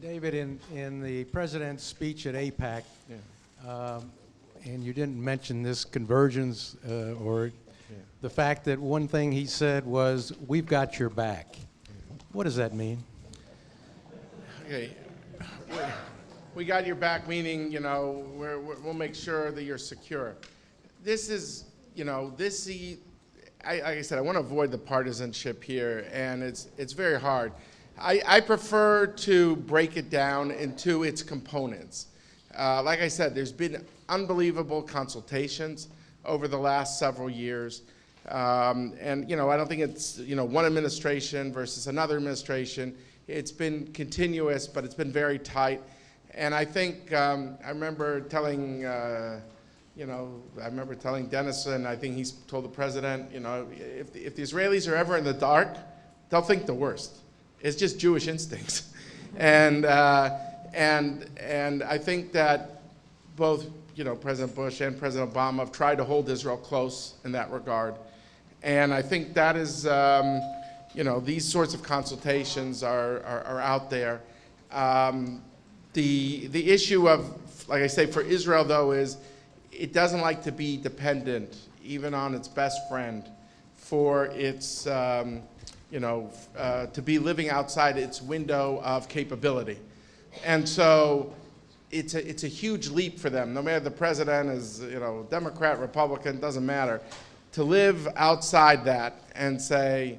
David, in the president's speech at AIPAC, and you didn't mention this convergence or the fact that one thing he said was, "We've got your back." What does that mean? Okay, we got your back, meaning, we'll make sure that you're secure. This is, like I said, I want to avoid the partisanship here, and it's very hard. I prefer to break it down into its components. Like I said, there's been unbelievable consultations over the last several years. And, I don't think it's, one administration versus another administration. It's been continuous, but it's been very tight. And I think, I remember telling, Dennison, I think he's told the president, if the Israelis are ever in the dark, they'll think the worst. It's just Jewish instincts. And I think that both, President Bush and President Obama have tried to hold Israel close in that regard. And I think that is, these sorts of consultations are out there. The issue of, like I say, for Israel, though, is it doesn't like to be dependent, even on its best friend, for its, to be living outside its window of capability. And so it's a huge leap for them, no matter the president is, Democrat, Republican, doesn't matter, to live outside that and say,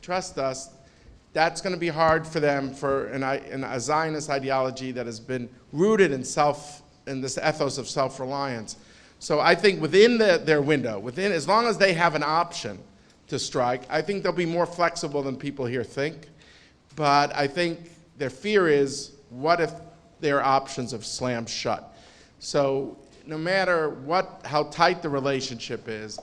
trust us. That's going to be hard for them for a Zionist ideology that has been rooted in this ethos of self-reliance. So I think within their window, as long as they have an option to strike, I think they'll be more flexible than people here think. But I think their fear is, what if their options have slammed shut? So no matter how tight the relationship is,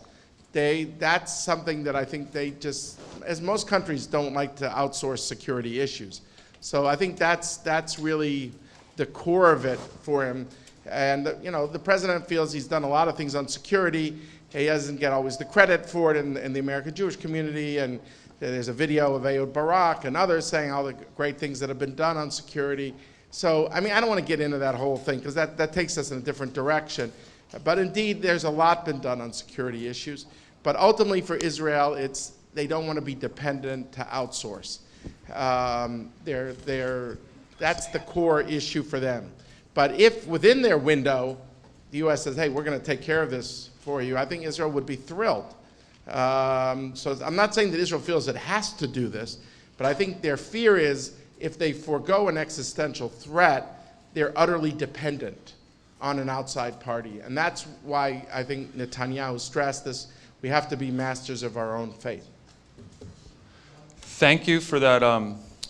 that's something that I think they just, as most countries don't like to outsource security issues. So I think that's really the core of it for him. And the president feels he's done a lot of things on security. He doesn't get always the credit for it in the American Jewish community. And there's a video of Ehud Barak and others saying all the great things that have been done on security. So, I don't want to get into that whole thing, because that takes us in a different direction. But indeed, there's a lot been done on security issues. But ultimately for Israel, they don't want to be dependent to outsource. That's the core issue for them. But if within their window, the U.S. says, hey, we're going to take care of this for you, I think Israel would be thrilled. So I'm not saying that Israel feels it has to do this, but I think their fear is, if they forego an existential threat, they're utterly dependent on an outside party. And that's why I think Netanyahu stressed this: we have to be masters of our own fate. Thank you for that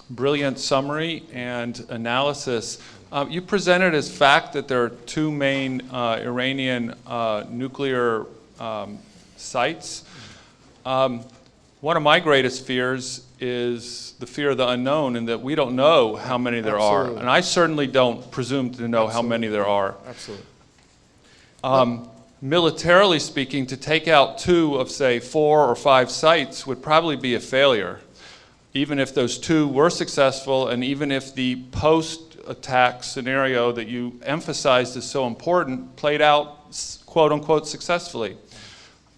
brilliant summary and analysis. You presented as fact that there are two main Iranian nuclear sites. One of my greatest fears is the fear of the unknown, and that we don't know how many there are. And I certainly don't presume to know how many there are. Absolutely. Militarily speaking, to take out 2 of, say, 4 or 5 sites would probably be a failure, even if those 2 were successful, and even if the post-attack scenario that you emphasized is so important played out, quote-unquote, successfully.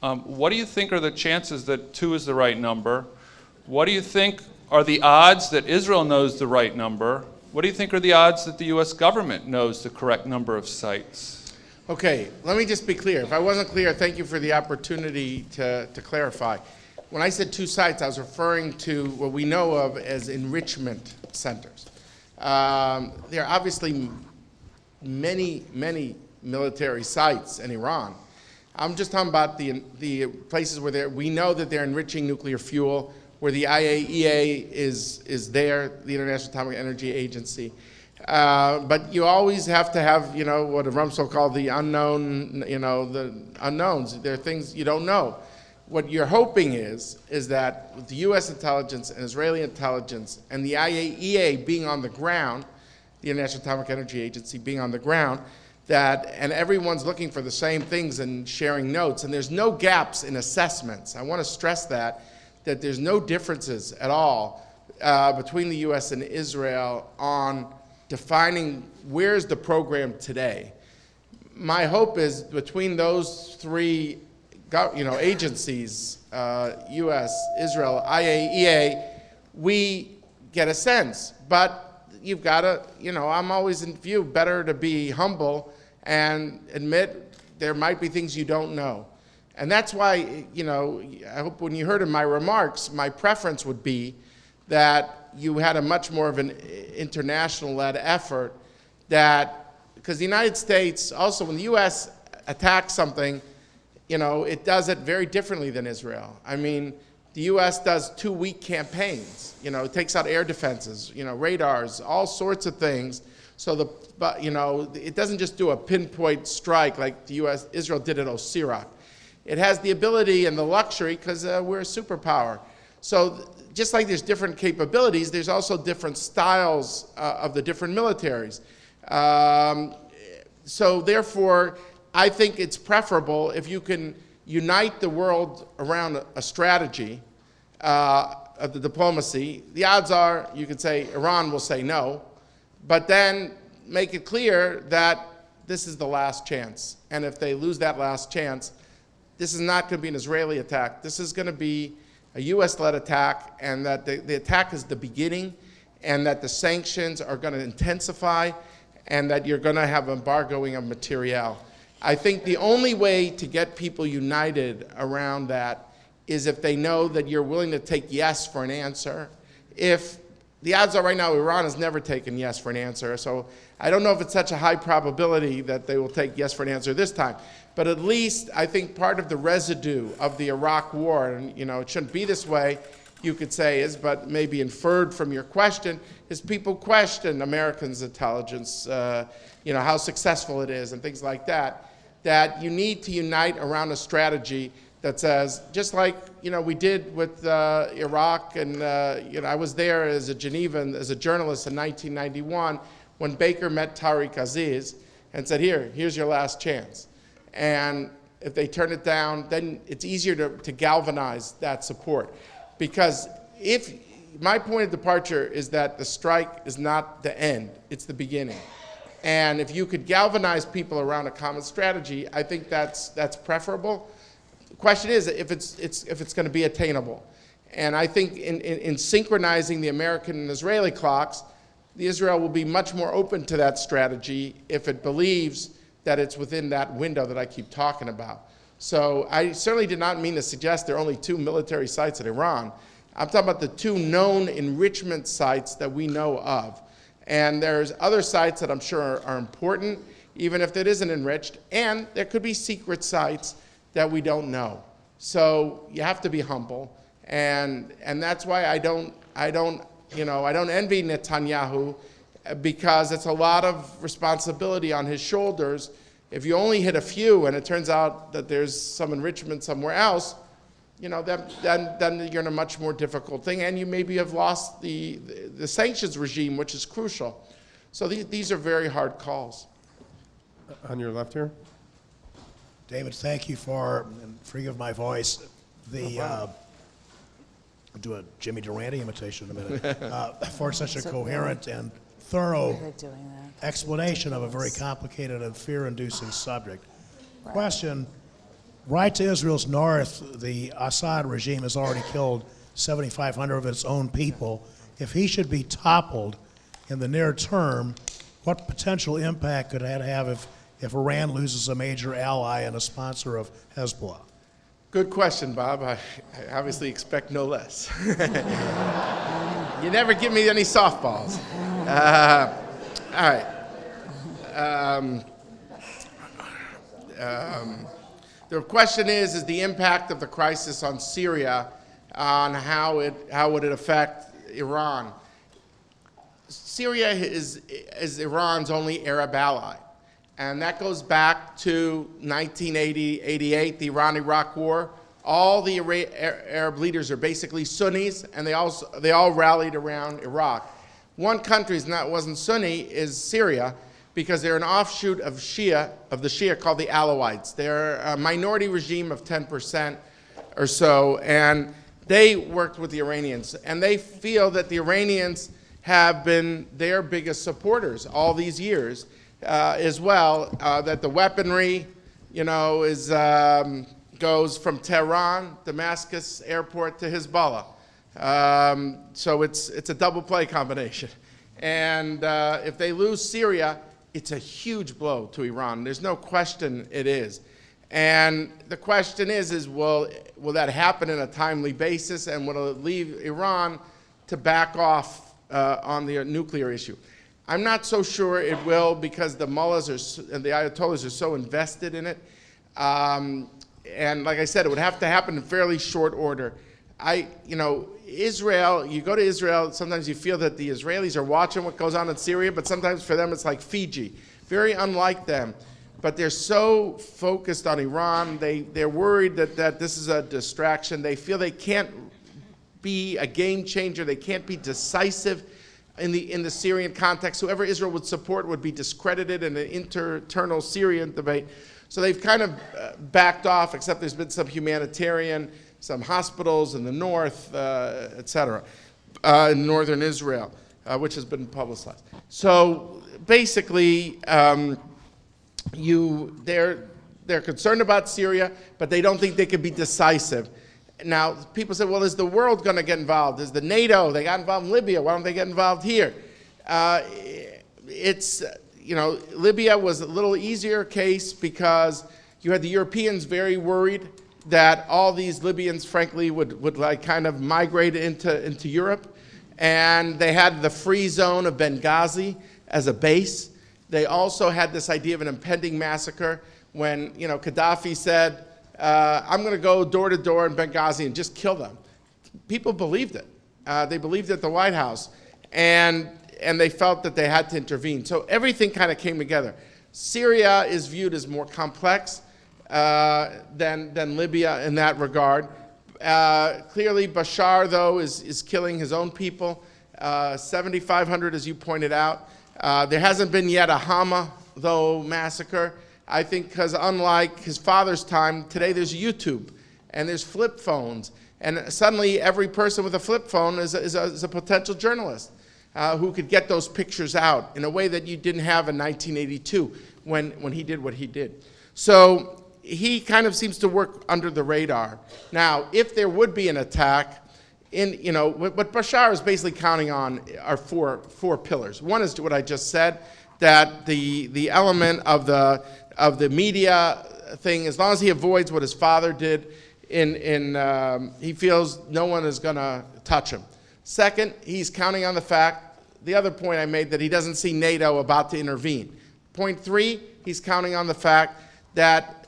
What do you think are the chances that 2 is the right number? What do you think are the odds that Israel knows the right number? What do you think are the odds that the U.S. government knows the correct number of sites? Okay, let me just be clear. If I wasn't clear, thank you for the opportunity to clarify. When I said 2 sites, I was referring to what we know of as enrichment centers. There are obviously many, many military sites in Iran. I'm just talking about the places where we know that they're enriching nuclear fuel, where the IAEA is there, the International Atomic Energy Agency. But you always have to have, what Rumsfeld called the unknown, the unknowns. There are things you don't know. What you're hoping is that with the U.S. intelligence and Israeli intelligence and the IAEA being on the ground, the International Atomic Energy Agency being on the ground, and everyone's looking for the same things and sharing notes, and there's no gaps in assessments. I want to stress that there's no differences at all between the U.S. and Israel on defining where's the program today. My hope is between those three agencies, U.S., Israel, IAEA, we get a sense. But you've got to, I'm always in view, better to be humble and admit there might be things you don't know. And that's why, I hope when you heard in my remarks, my preference would be that you had a much more of an international-led effort because the United States, also when the U.S. attacks something, it does it very differently than Israel. I mean, the U.S. does 2-week campaigns. It takes out air defenses, radars, all sorts of things. So it doesn't just do a pinpoint strike like Israel did at Osirak. It has the ability and the luxury because we're a superpower. So just like there's different capabilities, there's also different styles of the different militaries. So therefore, I think it's preferable if you can unite the world around a strategy of the diplomacy. The odds are you could say Iran will say no, but then make it clear that this is the last chance. And if they lose that last chance, this is not going to be an Israeli attack. This is going to be a U.S.-led attack, and that the attack is the beginning, and that the sanctions are going to intensify, and that you're going to have embargoing of materiel. I think the only way to get people united around that is if they know that you're willing to take yes for an answer. If the odds are right now, Iran has never taken yes for an answer, so I don't know if it's such a high probability that they will take yes for an answer this time. But at least I think part of the residue of the Iraq war, and it shouldn't be this way, you could say but maybe inferred from your question, is people question Americans' intelligence, how successful it is and things like that, that you need to unite around a strategy that says, just like we did with Iraq, and I was there as a Genevan, as a journalist in 1991 when Baker met Tariq Aziz and said, here's your last chance. And if they turn it down, then it's easier to galvanize that support. Because my point of departure is that the strike is not the end, it's the beginning. And if you could galvanize people around a common strategy, I think that's preferable. The question is if it's going to be attainable. And I think in synchronizing the American and Israeli clocks, Israel will be much more open to that strategy if it believes that it's within that window that I keep talking about. So I certainly did not mean to suggest there are only 2 military sites in Iran. I'm talking about the 2 known enrichment sites that we know of. And there's other sites that I'm sure are important, even if it isn't enriched. And there could be secret sites that we don't know. So you have to be humble. And that's why I don't envy Netanyahu, because it's a lot of responsibility on his shoulders. If you only hit a few and it turns out that there's some enrichment somewhere else, then you're in a much more difficult thing, and you maybe have lost the sanctions regime, which is crucial. So these are very hard calls. On your left here. David, thank you for, and forgive my voice, I'll do a Jimmy Durante imitation in a minute, for such a coherent and thorough explanation of a very complicated and fear-inducing subject. Right. Question, right to Israel's north, the Assad regime has already killed 7,500 of its own people. If he should be toppled in the near term, what potential impact could that have if Iran loses a major ally and a sponsor of Hezbollah? Good question, Bob. I obviously expect no less. You never give me any softballs. All right. The question is the impact of the crisis on Syria, on how would it affect Iran? Syria is Iran's only Arab ally. And that goes back to 1988, the Iran-Iraq War. All the Arab leaders are basically Sunnis, and they all rallied around Iraq. One country wasn't Sunni is Syria, because they're an offshoot of the Shia called the Alawites. They're a minority regime of 10% or so, and they worked with the Iranians, and they feel that the Iranians have been their biggest supporters all these years as well, that the weaponry, is goes from Tehran, Damascus airport to Hezbollah. So it's a double play combination. And if they lose Syria, it's a huge blow to Iran. There's no question it is. And the question is will that happen in a timely basis, and will it leave Iran to back off on the nuclear issue? I'm not so sure it will, because the mullahs and the ayatollahs are so invested in it. And like I said, it would have to happen in fairly short order. Israel, you go to Israel, sometimes you feel that the Israelis are watching what goes on in Syria, but sometimes for them it's like Fiji. Very unlike them. But they're so focused on Iran, they're worried that this is a distraction. They feel they can't be a game changer, they can't be decisive in the Syrian context. Whoever Israel would support would be discredited in the internal Syrian debate. So they've kind of backed off, except there's been some humanitarian, some hospitals in the north, et cetera, in northern Israel, which has been publicized. So basically, they're concerned about Syria, but they don't think they can be decisive. Now, people say, well, is the world going to get involved? Is the NATO, they got involved in Libya, why don't they get involved here? Libya was a little easier case because you had the Europeans very worried that all these Libyans, frankly, would like kind of migrate into Europe. And they had the free zone of Benghazi as a base. They also had this idea of an impending massacre when, Gaddafi said, I'm going to go door to door in Benghazi and just kill them. People believed it. They believed it at the White House. And they felt that they had to intervene. So everything kind of came together. Syria is viewed as more complex than Libya in that regard. Clearly, Bashar, though, is killing his own people. 7,500, as you pointed out. There hasn't been yet a Hama, though, massacre. I think because unlike his father's time, today there's YouTube and there's flip phones. And suddenly every person with a flip phone is a potential journalist who could get those pictures out in a way that you didn't have in 1982 when he did what he did. So he kind of seems to work under the radar. Now, if there would be an attack, what Bashar is basically counting on are four pillars. One is what I just said, that the element of the media thing, as long as he avoids what his father did, he feels no one is going to touch him. Second, he's counting on the other point I made, that he doesn't see NATO about to intervene. Point 3, he's counting on the fact that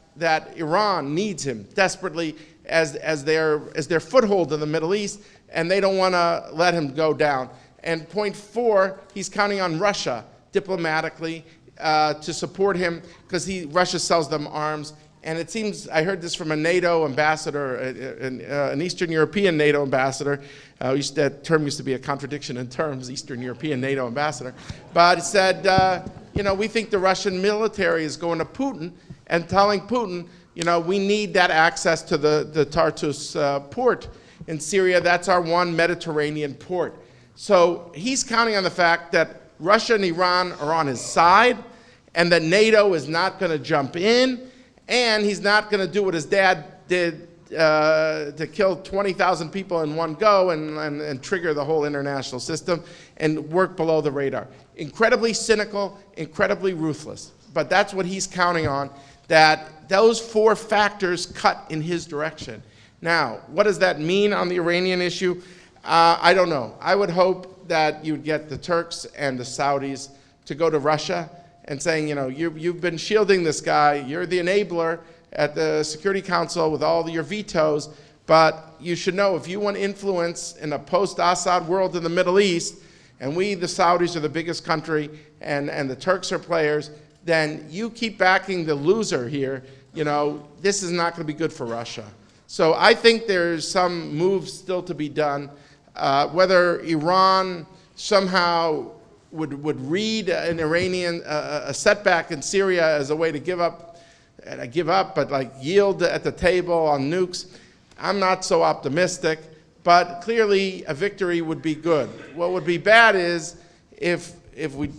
Iran needs him desperately as their foothold in the Middle East, and they don't want to let him go down. And point 4, he's counting on Russia diplomatically to support him, because Russia sells them arms. And it seems, I heard this from a NATO ambassador, an Eastern European NATO ambassador. That term used to be a contradiction in terms, Eastern European NATO ambassador. But he said, we think the Russian military is going to Putin and telling Putin, we need that access to the Tartus port in Syria. That's our one Mediterranean port. So he's counting on the fact that Russia and Iran are on his side, and that NATO is not going to jump in, and he's not going to do what his dad did to kill 20,000 people in one go and trigger the whole international system and work below the radar. Incredibly cynical, incredibly ruthless. But that's what he's counting on, that those 4 factors cut in his direction. Now, what does that mean on the Iranian issue? I don't know. I would hope that you'd get the Turks and the Saudis to go to Russia and saying, you've been shielding this guy, you're the enabler at the Security Council with all your vetoes, but you should know, if you want influence in a post-Assad world in the Middle East, and we, the Saudis, are the biggest country, and the Turks are players, then you keep backing the loser here, this is not going to be good for Russia. So I think there's some moves still to be done. Whether Iran somehow would read an Iranian a setback in Syria as a way to give up, but like yield at the table on nukes, I'm not so optimistic. But clearly, a victory would be good. What would be bad is if the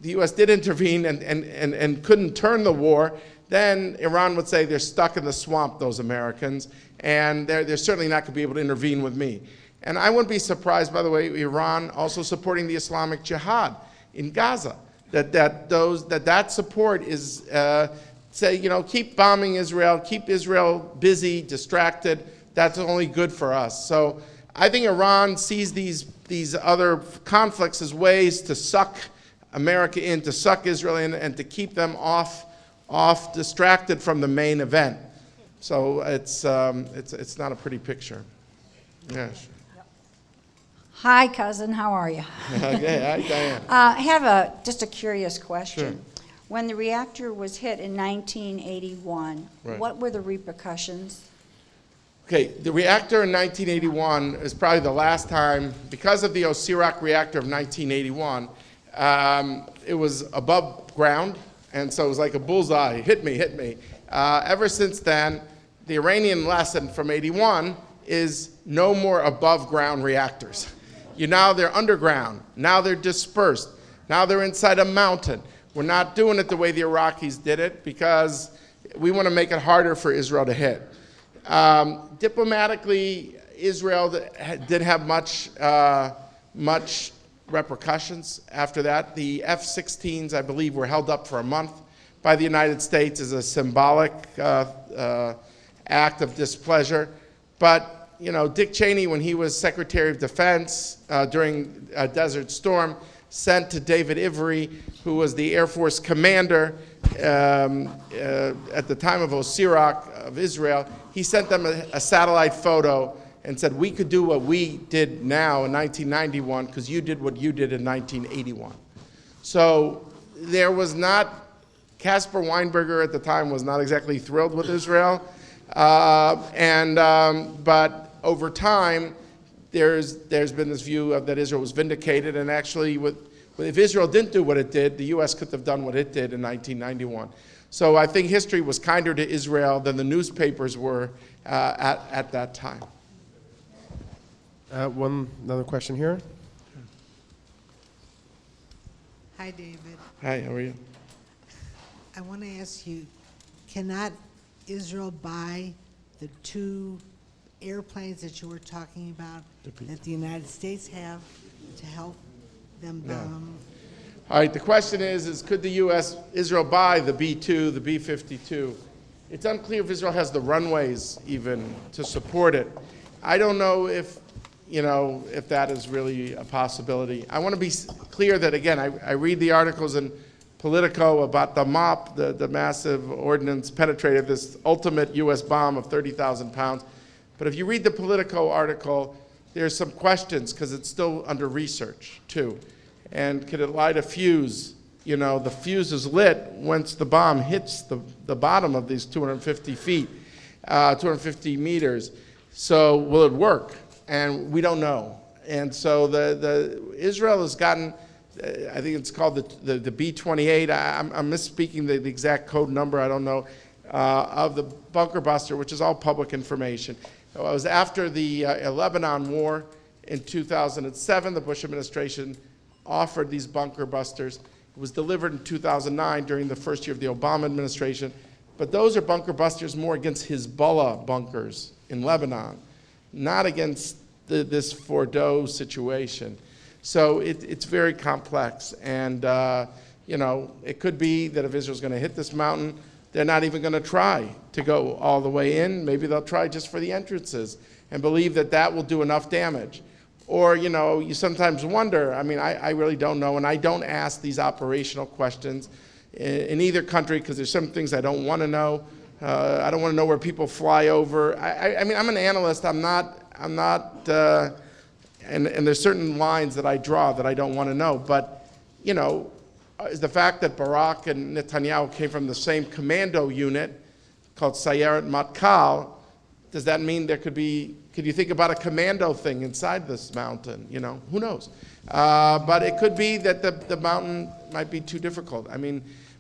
U.S. did intervene and couldn't turn the war, then Iran would say they're stuck in the swamp, those Americans, and they're certainly not going to be able to intervene with me. And I wouldn't be surprised, by the way, Iran also supporting the Islamic Jihad in Gaza. That support is say, you know, keep bombing Israel, keep Israel busy, distracted. That's only good for us. So I think Iran sees these other conflicts as ways to suck America in, to suck Israel in, and to keep them off distracted from the main event. So it's not a pretty picture. Yeah. Sure. Hi, cousin. How are you? Okay, hi, Diane. I have just a curious question. Sure. When the reactor was hit in 1981, Right. what were the repercussions? Okay, the reactor in 1981 is probably the last time, because of the Osirak reactor of 1981, it was above ground, and so it was like a bullseye, hit me, hit me. Ever since then, the Iranian lesson from 81 is no more above ground reactors. Now they're underground, now they're dispersed, now they're inside a mountain. We're not doing it the way the Iraqis did it because we want to make it harder for Israel to hit. Diplomatically, Israel did have much repercussions after that. The F-16s, I believe, were held up for a month by the United States as a symbolic act of displeasure. But you know, Dick Cheney, when he was Secretary of Defense during Desert Storm, sent to David Ivory, who was the Air Force commander at the time of Osirak of Israel, he sent them a satellite photo and said, we could do what we did now in 1991 because you did what you did in 1981. So there was not, Caspar Weinberger at the time was not exactly thrilled with Israel, but over time, there's been this view that Israel was vindicated, and actually, if Israel didn't do what it did, the U.S. could have done what it did in 1991. So I think history was kinder to Israel than the newspapers were at that time. Another question here. Hi, David. Hi, how are you? I want to ask you, cannot Israel buy the 2 airplanes that you were talking about that the United States have to help them bomb? All right, the question is could Israel buy the B-2, the B-52? It's unclear if Israel has the runways even to support it. I don't know if that is really a possibility. I want to be clear that, again, I read the articles in Politico about the MOP, the massive ordnance penetrator, this ultimate U.S. bomb of 30,000 pounds. But if you read the Politico article, there's some questions because it's still under research, too. And could it light a fuse? You know, the fuse is lit once the bomb hits the bottom of these 250 feet, 250 meters. So will it work? And we don't know. And so Israel has gotten, I think it's called the B-28. I'm misspeaking the exact code number, I don't know, of the bunker buster, which is all public information. It was after the Lebanon war in 2007, the Bush administration offered these bunker busters. It was delivered in 2009 during the first year of the Obama administration. But those are bunker busters more against Hezbollah bunkers in Lebanon, not against this Fordo situation. So it's very complex. And, it could be that if Israel's going to hit this mountain, they're not even going to try to go all the way in. Maybe they'll try just for the entrances and believe that will do enough damage. Or, you sometimes wonder, I really don't know, and I don't ask these operational questions in either country because there's some things I don't want to know. I don't want to know where people fly over. I'm an analyst. I'm not, and there's certain lines that I draw that I don't want to know. But, is the fact that Barak and Netanyahu came from the same commando unit called Sayeret Matkal, does that mean there could you think about a commando thing inside this mountain? Who knows? But it could be that the mountain might be too difficult.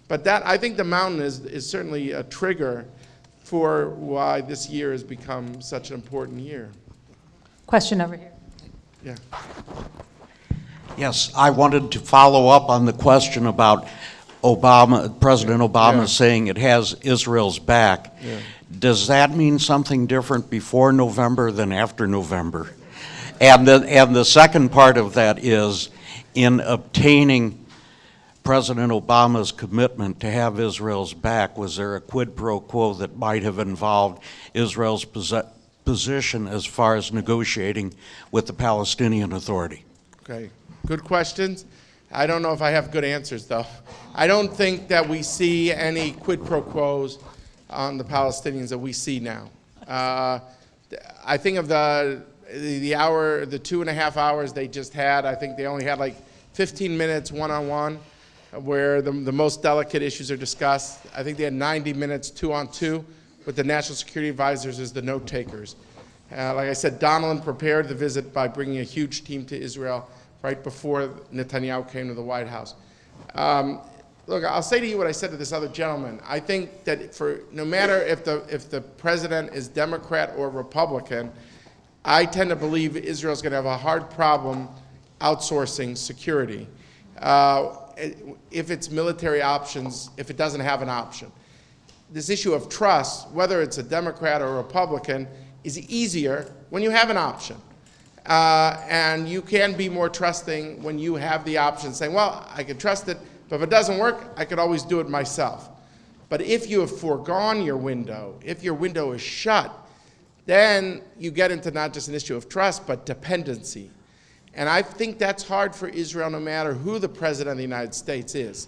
But I think the mountain is certainly a trigger for why this year has become such an important year. Question over here. Yeah. Yes, I wanted to follow up on the question about President Obama saying it has Israel's back. Yeah. Does that mean something different before November than after November? And the second part of that is, in obtaining President Obama's commitment to have Israel's back, was there a quid pro quo that might have involved Israel's position as far as negotiating with the Palestinian Authority? Okay, good questions. I don't know if I have good answers, though. I don't think that we see any quid pro quos on the Palestinians that we see now. I think of the 2.5 hours they just had, I think they only had like 15 minutes one-on-one where the most delicate issues are discussed. I think they had 90 minutes two-on-two with the national security advisors as the note takers. Like I said, Donald prepared the visit by bringing a huge team to Israel right before Netanyahu came to the White House. Look, I'll say to you what I said to this other gentleman. I think that no matter if the president is Democrat or Republican, I tend to believe Israel's going to have a hard problem outsourcing security if it's military options, if it doesn't have an option. This issue of trust, whether it's a Democrat or a Republican, is easier when you have an option. And you can be more trusting when you have the option, saying, well, I can trust it, but if it doesn't work, I could always do it myself. But if you have foregone your window, if your window is shut, then you get into not just an issue of trust, but dependency. And I think that's hard for Israel no matter who the president of the United States is.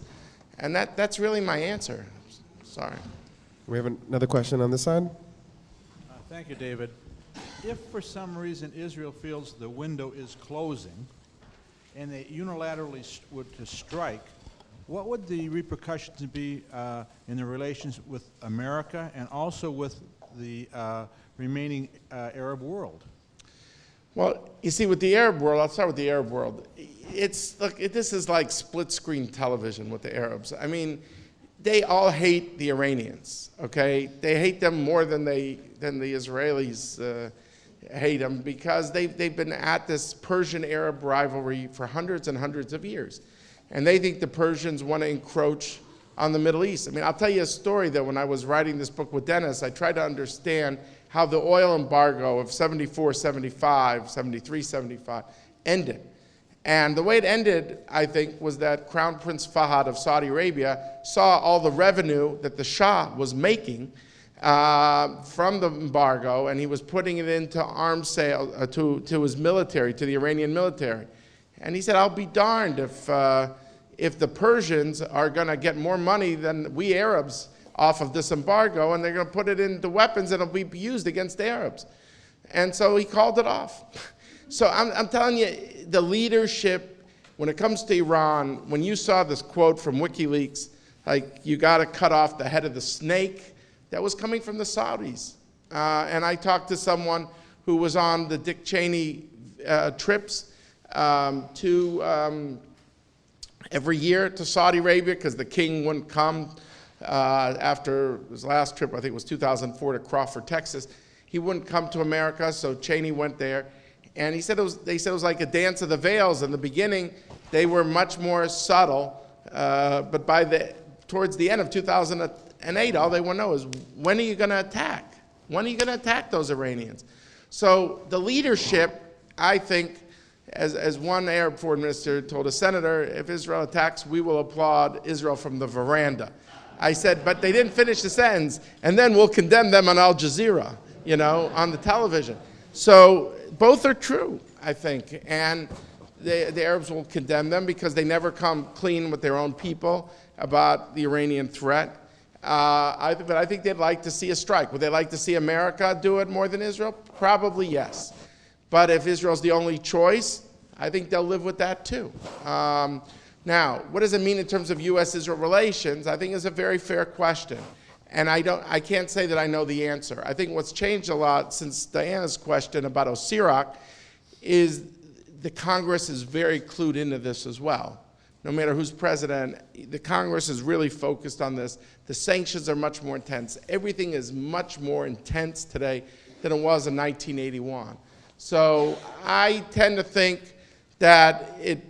And that's really my answer. Sorry. We have another question on this side. Thank you, David. If for some reason Israel feels the window is closing and they unilaterally would to strike, what would the repercussions be in the relations with America and also with the remaining Arab world? Well, you see, with the Arab world, I'll start with the Arab world. This is like split-screen television with the Arabs. I mean, they all hate the Iranians, okay? They hate them more than the Israelis hate them because they've been at this Persian-Arab rivalry for hundreds and hundreds of years. And they think the Persians want to encroach on the Middle East. I mean, I'll tell you a story that when I was writing this book with Dennis, I tried to understand how the oil embargo of 74, 75, 73, 75 ended. And the way it ended, I think, was that Crown Prince Fahd of Saudi Arabia saw all the revenue that the Shah was making from the embargo, and he was putting it into arms sale to his military, to the Iranian military. And he said, I'll be darned if the Persians are going to get more money than we Arabs off of this embargo, and they're going to put it into weapons and it'll be used against the Arabs. And so he called it off. So I'm telling you, the leadership, when it comes to Iran, when you saw this quote from WikiLeaks, like, you got to cut off the head of the snake, that was coming from the Saudis. And I talked to someone who was on the Dick Cheney trips every year to Saudi Arabia because the king wouldn't come after his last trip, I think it was 2004, to Crawford, Texas. He wouldn't come to America, so Cheney went there. And he said they said it was like a dance of the veils. In the beginning, they were much more subtle, but towards the end of 2008, all they want to know is, when are you going to attack? When are you going to attack those Iranians? So the leadership, I think, as one Arab foreign minister told a senator, if Israel attacks, we will applaud Israel from the veranda. I said, but they didn't finish the sentence, and then we'll condemn them on Al Jazeera, on the television. So both are true, I think, and the Arabs will condemn them because they never come clean with their own people about the Iranian threat. But I think they'd like to see a strike. Would they like to see America do it more than Israel? Probably yes. But if Israel's the only choice, I think they'll live with that too. Now, what does it mean in terms of U.S.-Israel relations? I think is a very fair question. And I can't say that I know the answer. I think what's changed a lot since Diana's question about Osirak is the Congress is very clued into this as well. No matter who's president, the Congress is really focused on this. The sanctions are much more intense. Everything is much more intense today than it was in 1981. So I tend to think that it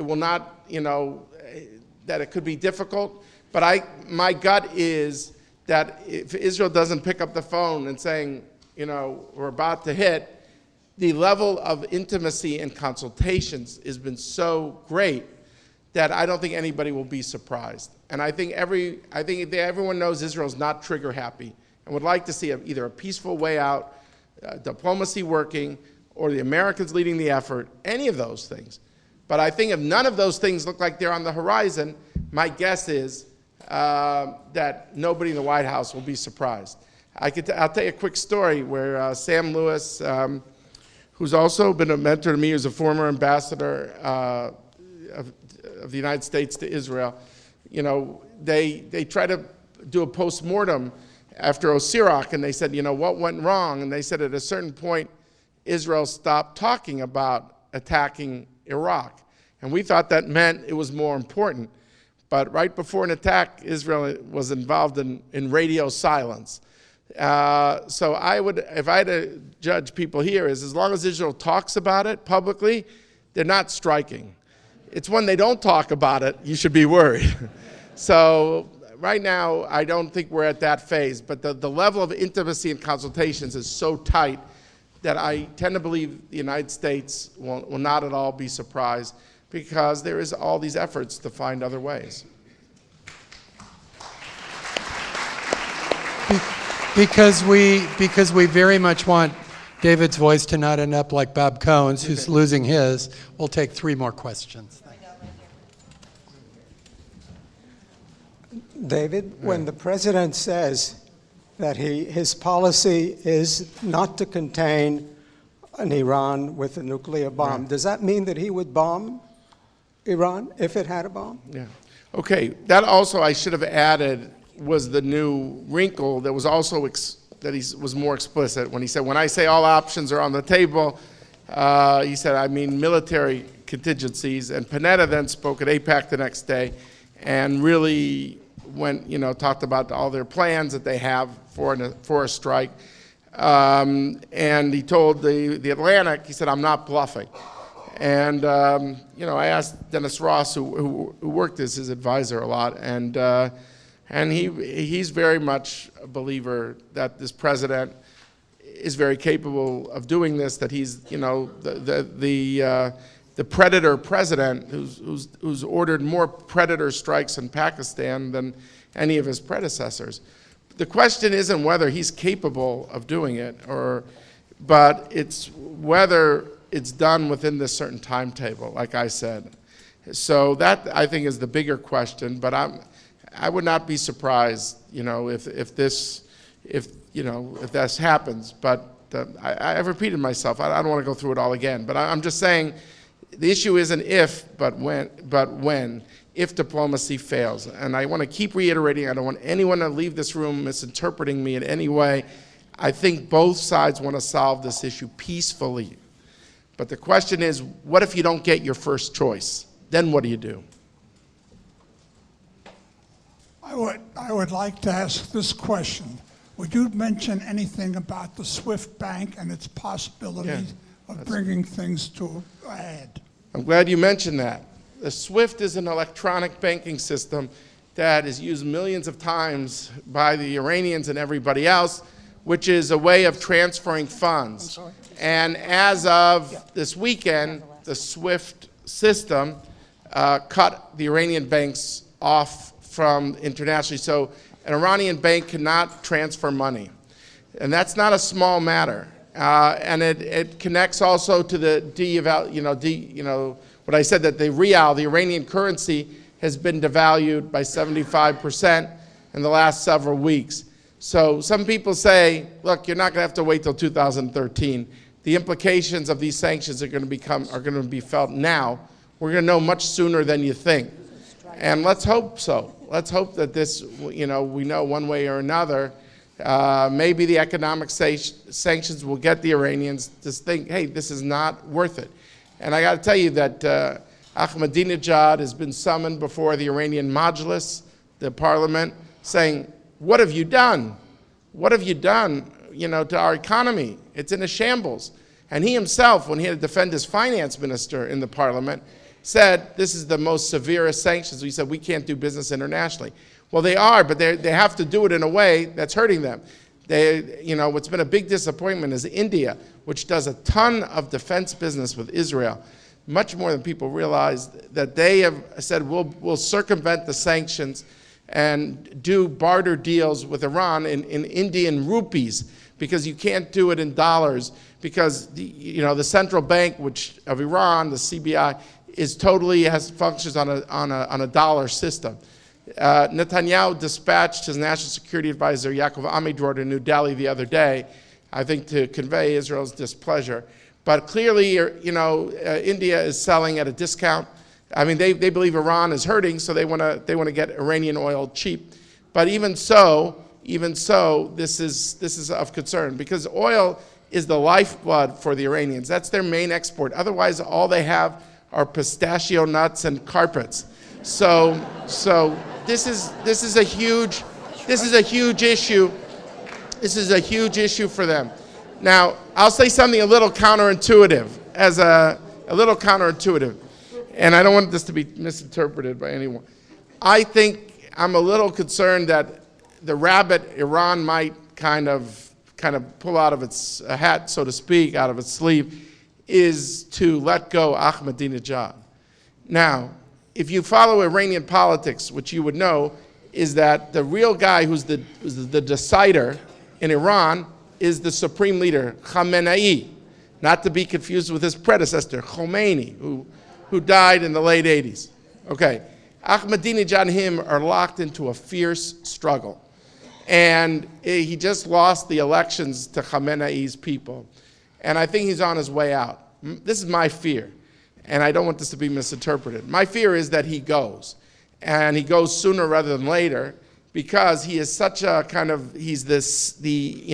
will not, that it could be difficult. But my gut is that if Israel doesn't pick up the phone and saying, we're about to hit, the level of intimacy and consultations has been so great that I don't think anybody will be surprised. And I think everyone knows Israel's not trigger happy and would like to see either a peaceful way out, diplomacy working, or the Americans leading the effort, any of those things. But I think if none of those things look like they're on the horizon, my guess is that nobody in the White House will be surprised. I'll tell you a quick story where Sam Lewis, who's also been a mentor to me, who's a former ambassador of the United States to Israel, they try to do a postmortem after Osirak, and they said, what went wrong? And they said at a certain point, Israel stopped talking about attacking Iraq. And we thought that meant it was more important. But right before an attack, Israel was involved in radio silence. So if I had to judge people here, is as long as Israel talks about it publicly, they're not striking. It's when they don't talk about it, you should be worried. So right now, I don't think we're at that phase, but the level of intimacy and consultations is so tight that I tend to believe the United States will not at all be surprised, because there is all these efforts to find other ways. Because we very much want David's voice to not end up like Bob Cohen's, who's losing his. We'll take 3 more questions. David, when the president says that his policy is not to contain an Iran with a nuclear bomb, does that mean that he would bomb Iran if it had a bomb? Yeah. Okay. That also I should have added was the new wrinkle that was also that he was more explicit when he said, when I say all options are on the table, he said, I mean military contingencies. And Panetta then spoke at AIPAC the next day and really talked about all their plans that they have for a strike. And he told the Atlantic, he said, I'm not bluffing. And, I asked Dennis Ross, who worked as his advisor a lot, and he's very much a believer that this president is very capable of doing this, that he's, the predator president who's ordered more predator strikes in Pakistan than any of his predecessors. The question isn't whether he's capable of doing it, but it's whether it's done within this certain timetable, like I said. So that, I think, is the bigger question, but I would not be surprised, if this happens. But I've repeated myself. I don't want to go through it all again. But I'm just saying, the issue isn't if, but when. If diplomacy fails. And I want to keep reiterating, I don't want anyone to leave this room misinterpreting me in any way. I think both sides want to solve this issue peacefully. But the question is, what if you don't get your first choice? Then what do you do? I would like to ask this question. Would you mention anything about the SWIFT bank and its possibilities of bringing things to a head? I'm glad you mentioned that. The SWIFT is an electronic banking system that is used millions of times by the Iranians and everybody else, which is a way of transferring funds. And as of this weekend, the SWIFT system cut the Iranian banks off from internationally. So an Iranian bank cannot transfer money. And that's not a small matter. And it connects also to the what I said, that the rial, the Iranian currency, has been devalued by 75% in the last several weeks. So some people say, look, you're not going to have to wait till 2013. The implications of these sanctions are going to be felt now. We're going to know much sooner than you think. And let's hope so. Let's hope that this, we know one way or another. Maybe the economic sanctions will get the Iranians to think, hey, this is not worth it. And I got to tell you that Ahmadinejad has been summoned before the Iranian Majlis, the parliament, saying, what have you done? What have you done, to our economy? It's in a shambles. And he himself, when he had to defend his finance minister in the parliament, said this is the most severest sanctions. He said we can't do business internationally. Well, they are, but they have to do it in a way that's hurting them. What's been a big disappointment is India, which does a ton of defense business with Israel, much more than people realize, that they have said we'll circumvent the sanctions and do barter deals with Iran in Indian rupees, because you can't do it in dollars, because the central bank of Iran, the CBI, functions on a dollar system. Netanyahu dispatched his national security advisor Yaakov Amidror to New Delhi the other day, I think to convey Israel's displeasure. But clearly, India is selling at a discount. I mean, they believe Iran is hurting, so they want to get Iranian oil cheap. But even so, this is of concern, because oil is the lifeblood for the Iranians. That's their main export. Otherwise, all they have are pistachio nuts and carpets. So this is a huge issue. This is a huge issue for them. Now, I'll say something a little counterintuitive, and I don't want this to be misinterpreted by anyone. I think I'm a little concerned that the rabbit Iran might kind of pull out of its hat, so to speak, out of its sleeve, is to let go Ahmadinejad. Now, if you follow Iranian politics, which you would know, is that the real guy who's the decider in Iran is the supreme leader, Khamenei, not to be confused with his predecessor, Khomeini, who died in the late 80s. Okay, Ahmadinejad and him are locked into a fierce struggle. And he just lost the elections to Khamenei's people. And I think he's on his way out. This is my fear, and I don't want this to be misinterpreted. My fear is that he goes, and he goes sooner rather than later, because he is such a he's the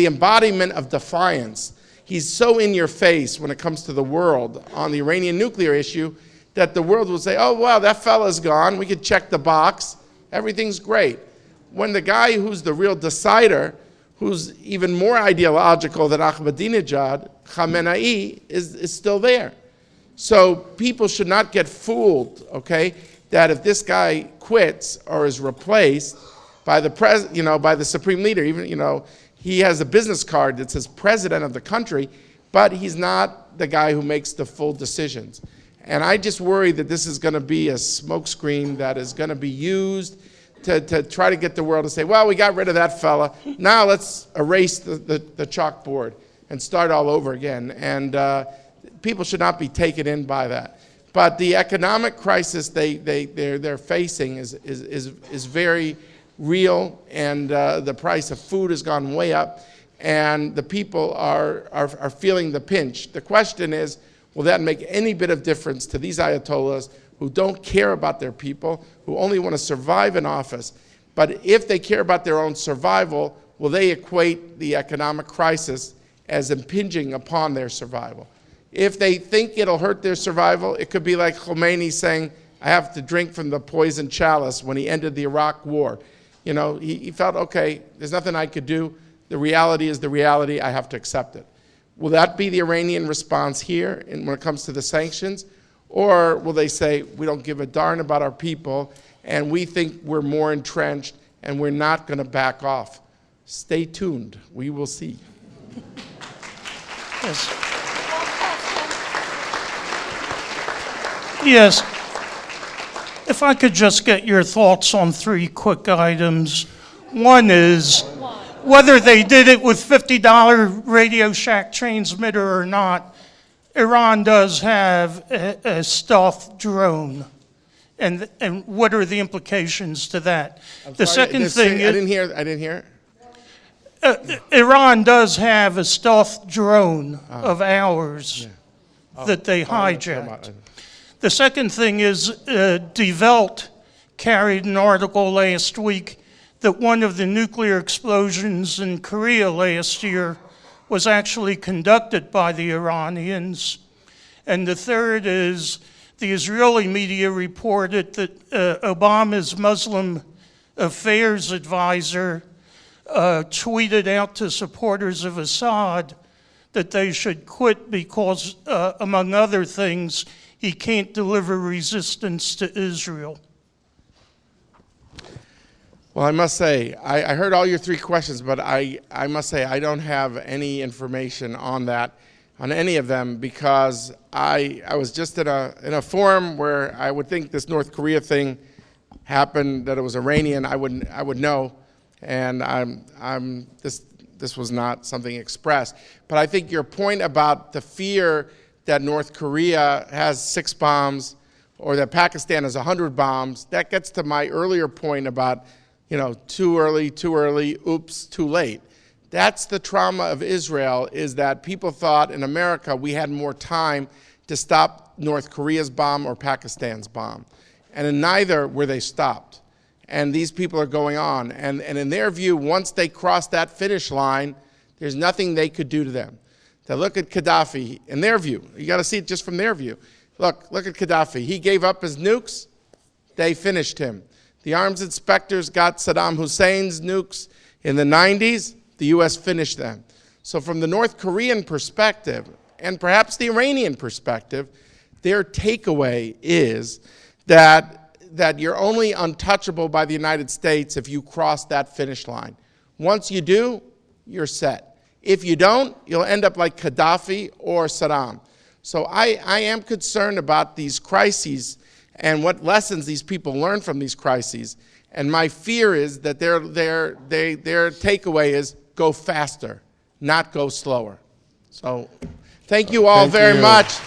embodiment of defiance. He's so in your face when it comes to the world on the Iranian nuclear issue that the world will say, oh, wow, that fella's gone. We could check the box. Everything's great. When the guy who's the real decider, who's even more ideological than Ahmadinejad, Khamenei, is still there. So people should not get fooled, okay, that if this guy quits or is replaced by the supreme leader, even, he has a business card that says president of the country, but he's not the guy who makes the full decisions. And I just worry that this is going to be a smokescreen that is going to be used to try to get the world to say, well, we got rid of that fella. Now let's erase the chalkboard and start all over again. And people should not be taken in by that. But the economic crisis they're facing is very real, and the price of food has gone way up, and the people are feeling the pinch. The question is, will that make any bit of difference to these ayatollahs who don't care about their people, who only want to survive in office? But if they care about their own survival, will they equate the economic crisis as impinging upon their survival? If they think it'll hurt their survival, it could be like Khomeini saying, I have to drink from the poison chalice when he ended the Iraq War. He felt, okay, there's nothing I could do. The reality is the reality. I have to accept it. Will that be the Iranian response here when it comes to the sanctions? Or will they say, we don't give a darn about our people, and we think we're more entrenched, and we're not going to back off? Stay tuned. We will see. Yes. Yes. If I could just get your thoughts on 3 quick items. One is whether they did it with $50 Radio Shack transmitter or not. Iran does have a stealth drone, and what are the implications to that? The second thing is, I didn't hear. Iran does have a stealth drone of ours that they hijacked. The second thing is, Die Welt carried an article last week that one of the nuclear explosions in Korea last year was actually conducted by the Iranians. And the third is, the Israeli media reported that Obama's Muslim affairs advisor tweeted out to supporters of Assad that they should quit because, among other things, he can't deliver resistance to Israel? Well, I must say, I heard all your 3 questions, but I must say I don't have any information on that, on any of them, because I was just in a forum where I would think this North Korea thing happened, that it was Iranian. I would know, and this was not something expressed. But I think your point about the fear that North Korea has 6 bombs, or that Pakistan has 100 bombs, that gets to my earlier point about, too early, oops, too late. That's the trauma of Israel, is that people thought in America we had more time to stop North Korea's bomb or Pakistan's bomb. And in neither were they stopped. And these people are going on. And in their view, once they cross that finish line, there's nothing they could do to them. To look at Gaddafi, in their view, you got to see it just from their view. Look at Gaddafi. He gave up his nukes. They finished him. The arms inspectors got Saddam Hussein's nukes in the 90s. The U.S. finished them. So from the North Korean perspective, and perhaps the Iranian perspective, their takeaway is that you're only untouchable by the United States if you cross that finish line. Once you do, you're set. If you don't, you'll end up like Gaddafi or Saddam. So I am concerned about these crises and what lessons these people learn from these crises. And my fear is that their takeaway is go faster, not go slower. So thank you all very much.